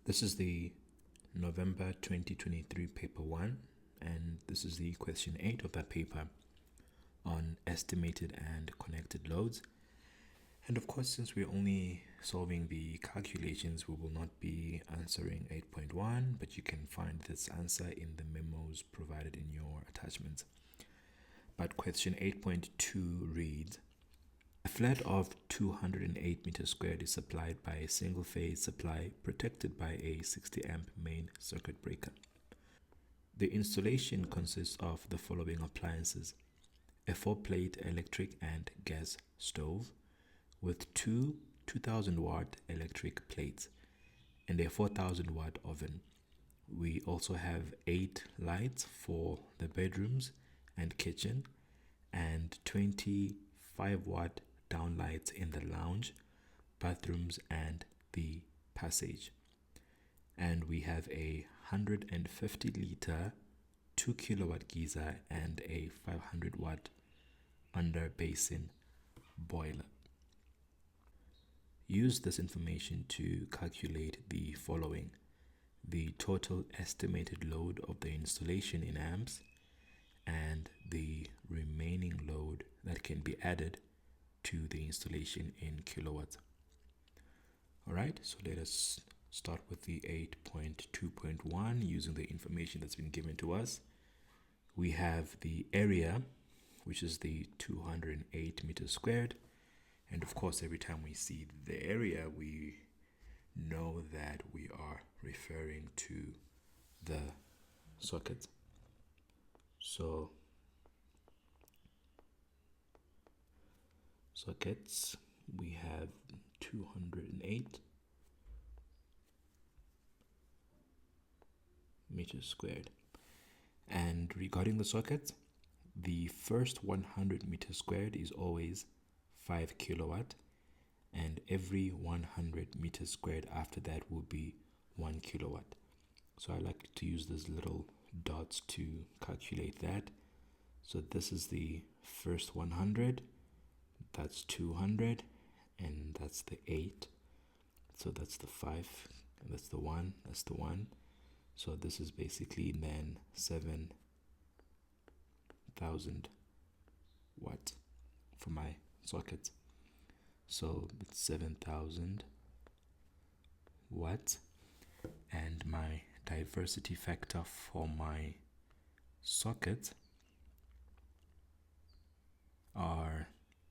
This is the November 2023 paper 1, and this is the question 8 of that paper on estimated and connected loads. And of course, since we're only solving the calculations, we will not be answering 8.1, but you can find this answer in the memos provided in your attachments. But question 8.2 reads, a flat of 208 meters squared is supplied by a single phase supply protected by a 60 amp main circuit breaker. The installation consists of the following appliances: a 4-plate electric and gas stove with two 2000 watt electric plates and a 4000 watt oven. We also have 8 lights for the bedrooms and kitchen and 25 watt downlights in the lounge, bathrooms, and the passage. And we have a 150 liter 2 kilowatt geyser and a 500 watt under basin boiler. Use this information to calculate the following: the total estimated load of the installation in amps and the remaining load that can be added to the installation in kilowatts. Alright, so let us start with the 8.2.1 using the information that's been given to us. We have the area, which is the 208 meters squared. And of course, every time we see the area, we know that we are referring to the socket. So sockets, we have 208 meters squared. And regarding the sockets, the first 100 meters squared is always 5 kilowatt, and every 100 meters squared after that will be 1 kilowatt. So I like to use these little dots to calculate that. So this is the first 100, that's 200, and that's the 8. So that's the 5, and that's the 1, that's the 1. So this is basically then 7,000 watts for my socket. So it's 7,000 watts, and my diversity factor for my socket are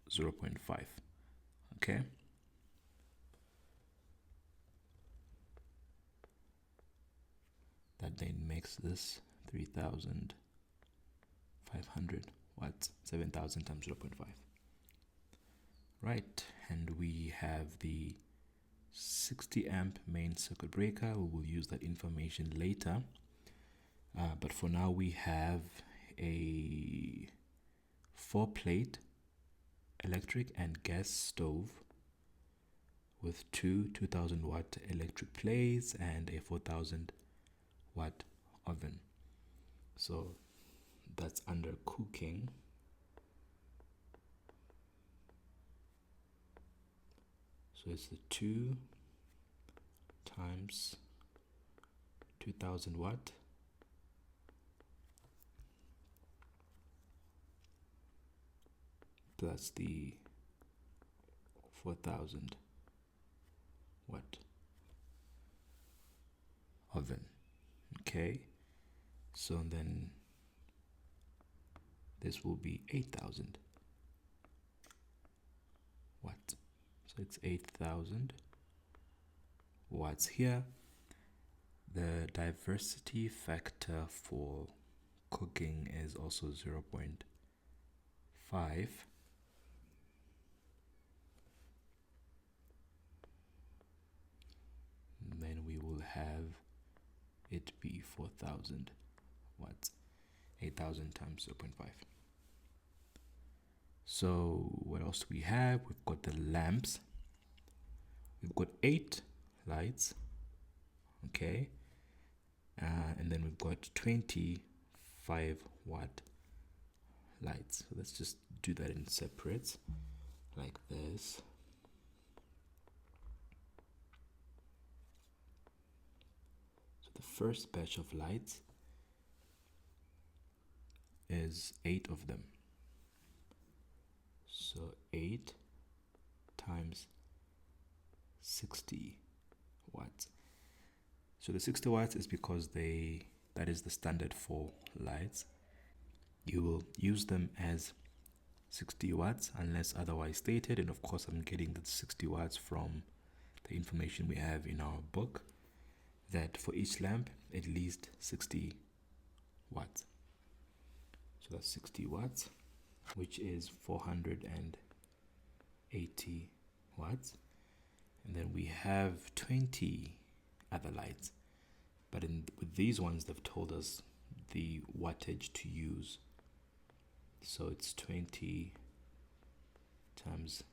0.5. Okay, that then makes this 3,500 watts. 7,000 times 0.5. Right, and we have the 60 amp main circuit breaker. We will use that information later, but for now we have a 4-plate electric and gas stove with two 2000 watt electric plates and a 4000 watt oven. So that's under cooking. So it's the 2 times 2000 watt plus the 4000 watt oven. Okay, so then this will be 8,000 watts. So it's 8,000 watts here. The diversity factor for cooking is also 0.5. Then we will have it be 4,000 watts. 8,000 times 0.5. So what else do we have? We've got the lamps. We've got 8 lights. Okay. And then we've got 25 watt lights. So let's just do that in separates like this. first batch of lights is 8 of them. So 8 times 60 watts. So the 60 watts is because that is the standard for lights. You will use them as 60 watts unless otherwise stated, and of course I'm getting the 60 watts from the information we have in our book, that for each lamp at least 60 watts. So that's 60 watts, which is 480 watts. And then we have 20 other lights, but with these ones they've told us the wattage to use. So it's 20 times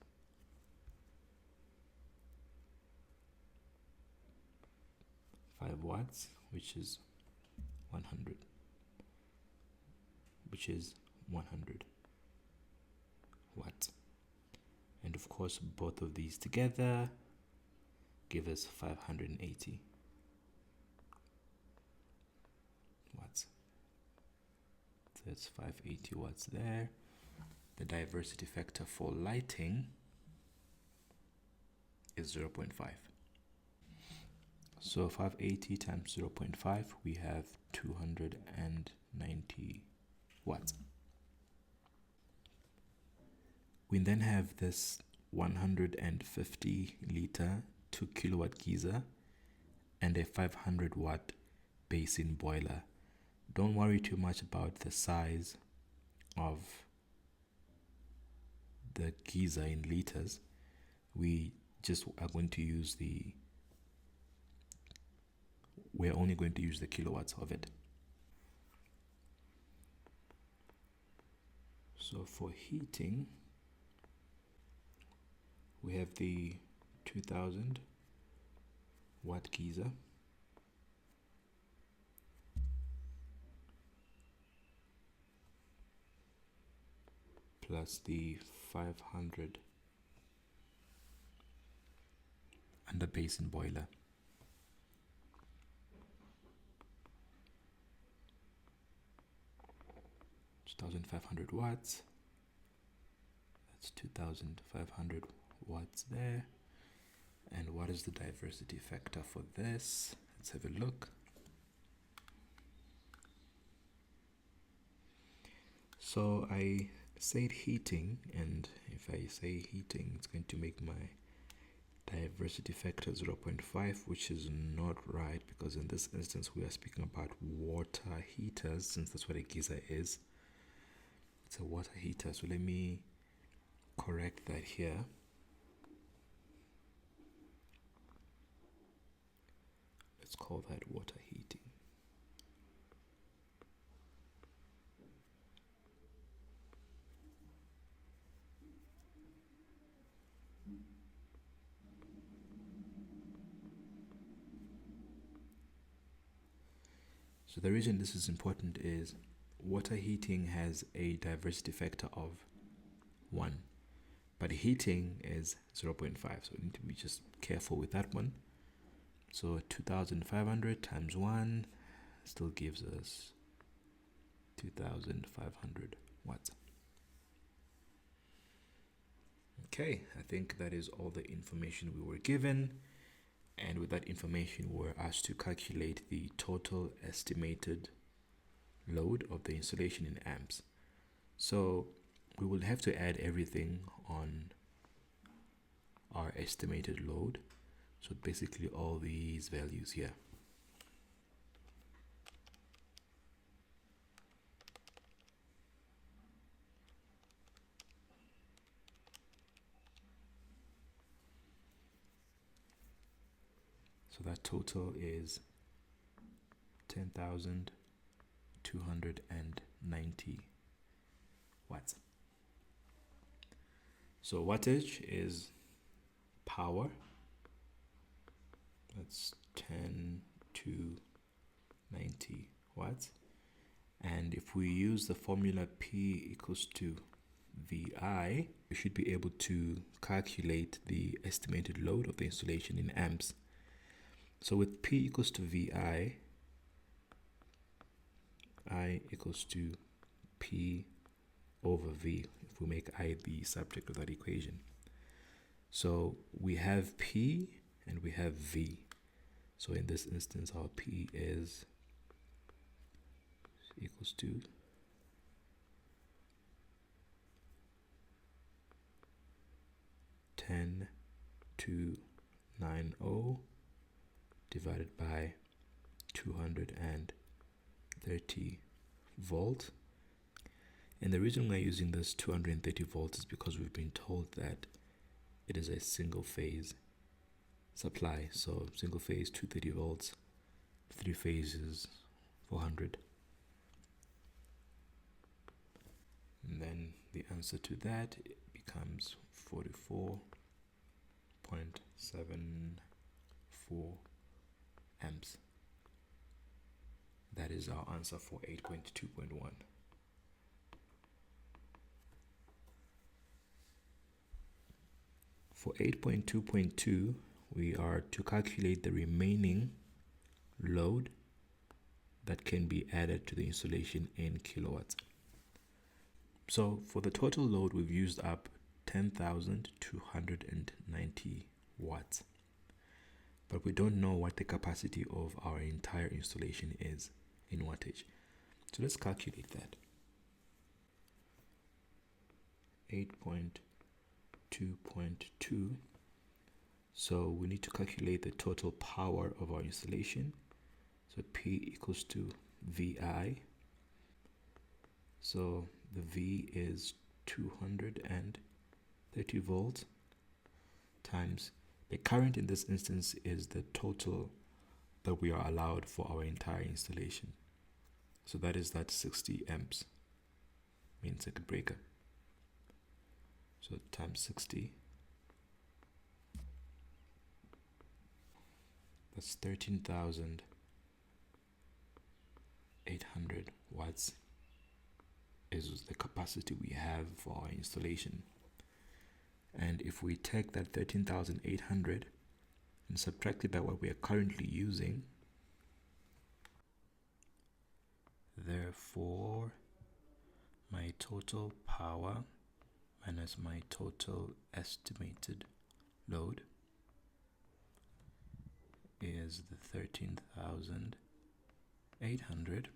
5 watts, which is 100, watts. And of course both of these together give us 580 watts. So it's 580 watts there. The diversity factor for lighting is 0.5. So 580 times 0.5, we have 290 watts. We then have this 150 liter 2 kilowatt geyser and a 500 watt basin boiler. Don't worry too much about the size of the geyser in liters. We just are going to use we're only going to use the kilowatts of it. So for heating, we have the 2000 watt geyser plus the 500 under basin boiler. 2,500 watts. That's 2,500 watts there. And what is the diversity factor for this? Let's have a look. So I said heating, and if I say heating, it's going to make my diversity factor 0.5, which is not right, because in this instance we are speaking about water heaters, since that's what a geyser is. It's a water heater. So let me correct that here. Let's call that water heating. So the reason this is important is water heating has a diversity factor of 1, but heating is 0.5, so we need to be just careful with that one. So 2,500 times 1 still gives us 2,500 watts. Okay, I think that is all the information we were given. And with that information, we were asked to calculate the total estimated load of the installation in amps. So we will have to add everything on our estimated load. So basically all these values here. So that total is 10,290 watts. So wattage is power. That's 10 to 90 watts. And if we use the formula P equals to VI, we should be able to calculate the estimated load of the installation in amps. So with P equals to VI, I equals to P over V, if we make I the subject of that equation. So we have P and we have V. So in this instance, our P is equals to ten to 90 divided by 230 volts. And the reason we're using this 230 volts is because we've been told that it is a single phase supply. So single phase 230 volts, 3 phases 400. And then the answer to that becomes 44.74 amps. That is our answer for 8.2.1. For 8.2.2, we are to calculate the remaining load that can be added to the installation in kilowatts. So for the total load, we've used up 10,290 watts. But we don't know what the capacity of our entire installation is in wattage. So let's calculate that. 8.2.2. So we need to calculate the total power of our installation. So P equals to VI. So the V is 230 volts times the current in this instance is the total that we are allowed for our entire installation. So that is that 60 amps main circuit breaker. So times 60, that's 13,800 watts is the capacity we have for our installation. And if we take that 13,800 and subtract it by what we are currently using, therefore my total power minus my total estimated load is the 13,800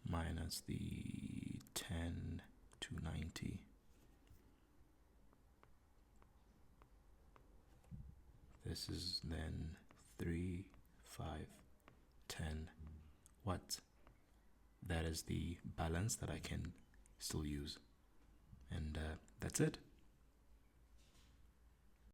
minus the 10 to 90. This is then 3, 5, 10 watts. That is the balance that I can still use. And that's it.